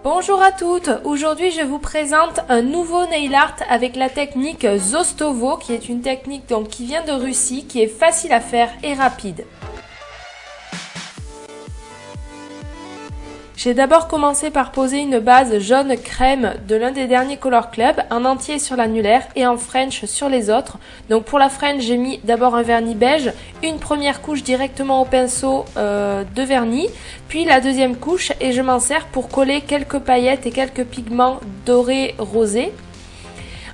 Bonjour à toutes, aujourd'hui je vous présente un nouveau nail art avec la technique Zostovo qui est une technique qui vient de Russie, qui est facile à faire et rapide. J'ai d'abord commencé par poser une base jaune crème de l'un des derniers Color Club, en entier sur l'annulaire et en French sur les autres. Donc pour la French, j'ai mis d'abord un vernis beige, une première couche directement au pinceau de vernis, puis la deuxième couche et je m'en sers pour coller quelques paillettes et quelques pigments dorés rosés.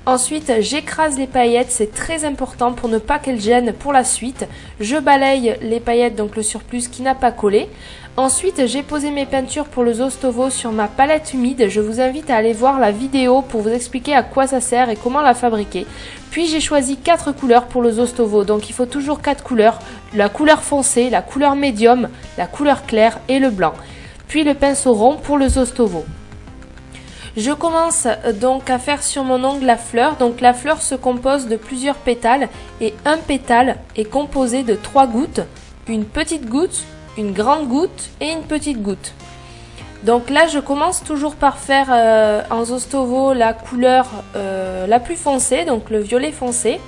Ensuite, j'écrase les paillettes, c'est très important pour ne pas qu'elles gênent pour la suite. Je balaye les paillettes, donc le surplus qui n'a pas collé. Ensuite, j'ai posé mes peintures pour le Zostovo sur ma palette humide. Je vous invite à aller voir la vidéo pour vous expliquer à quoi ça sert et comment la fabriquer. Puis j'ai choisi 4 couleurs pour le Zostovo, donc il faut toujours 4 couleurs. La couleur foncée, la couleur médium, la couleur claire et le blanc. Puis le pinceau rond pour le Zostovo. Je commence donc à faire sur mon ongle la fleur. Donc la fleur se compose de plusieurs pétales et un pétale est composé de 3 gouttes, une petite goutte, une grande goutte et une petite goutte. Donc là je commence toujours par faire en Zostovo la couleur la plus foncée, donc le violet foncé.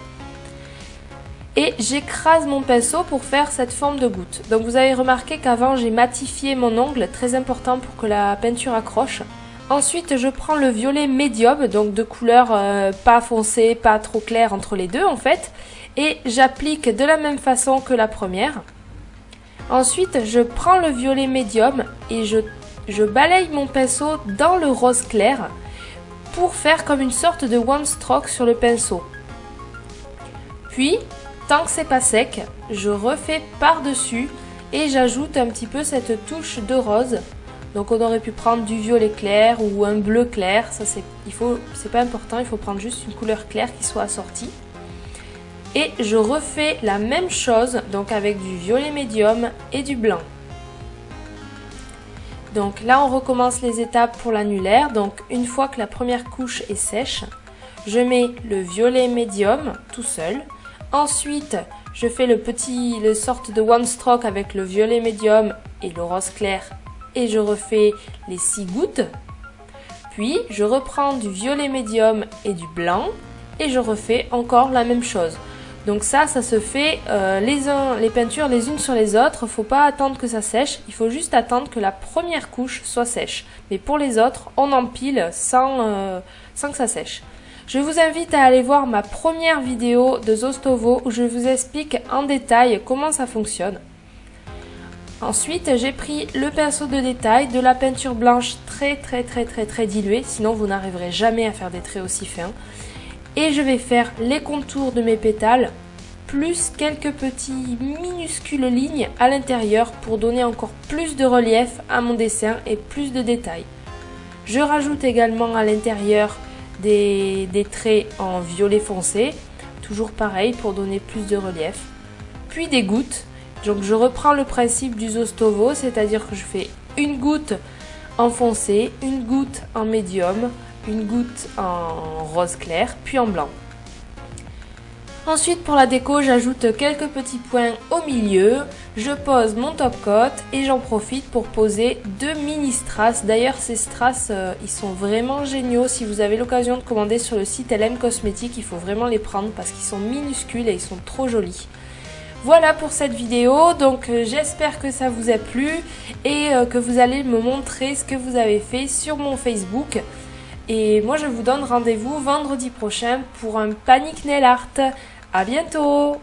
Et j'écrase mon pinceau pour faire cette forme de goutte. Donc vous avez remarqué qu'avant j'ai matifié mon ongle, très important pour que la peinture accroche. Ensuite, je prends le violet médium, donc de couleur pas foncée, pas trop claire entre les deux en fait, et j'applique de la même façon que la première. Ensuite, je prends le violet médium et je balaye mon pinceau dans le rose clair pour faire comme une sorte de one stroke sur le pinceau. Puis, tant que c'est pas sec, je refais par-dessus et j'ajoute un petit peu cette touche de rose. Donc on aurait pu prendre du violet clair ou un bleu clair, ça c'est pas important, il faut prendre juste une couleur claire qui soit assortie. Et je refais la même chose, donc avec du violet médium et du blanc. Donc là on recommence les étapes pour l'annulaire, donc une fois que la première couche est sèche, je mets le violet médium tout seul. Ensuite je fais le sorte de one stroke avec le violet médium et le rose clair. Et je refais les 6 gouttes, puis je reprends du violet médium et du blanc et je refais encore la même chose. Donc ça se fait les peintures les unes sur les autres, faut pas attendre que ça sèche, il faut juste attendre que la première couche soit sèche. Mais pour les autres, on empile sans que ça sèche. Je vous invite à aller voir ma première vidéo de Zostovo où je vous explique en détail comment ça fonctionne. Ensuite, j'ai pris le pinceau de détail, de la peinture blanche très diluée, sinon vous n'arriverez jamais à faire des traits aussi fins. Et je vais faire les contours de mes pétales, plus quelques petits minuscules lignes à l'intérieur pour donner encore plus de relief à mon dessin et plus de détails. Je rajoute également à l'intérieur des traits en violet foncé, toujours pareil pour donner plus de relief. Puis des gouttes. Donc je reprends le principe du Zostovo, c'est-à-dire que je fais une goutte en foncé, une goutte en médium, une goutte en rose clair, puis en blanc. Ensuite pour la déco, j'ajoute quelques petits points au milieu, je pose mon top coat et j'en profite pour poser 2 mini strass. D'ailleurs ces strass, ils sont vraiment géniaux, si vous avez l'occasion de commander sur le site LM Cosmétique, il faut vraiment les prendre parce qu'ils sont minuscules et ils sont trop jolis. Voilà pour cette vidéo, donc j'espère que ça vous a plu et que vous allez me montrer ce que vous avez fait sur mon Facebook. Et moi je vous donne rendez-vous vendredi prochain pour un Panic Nail Art. À bientôt!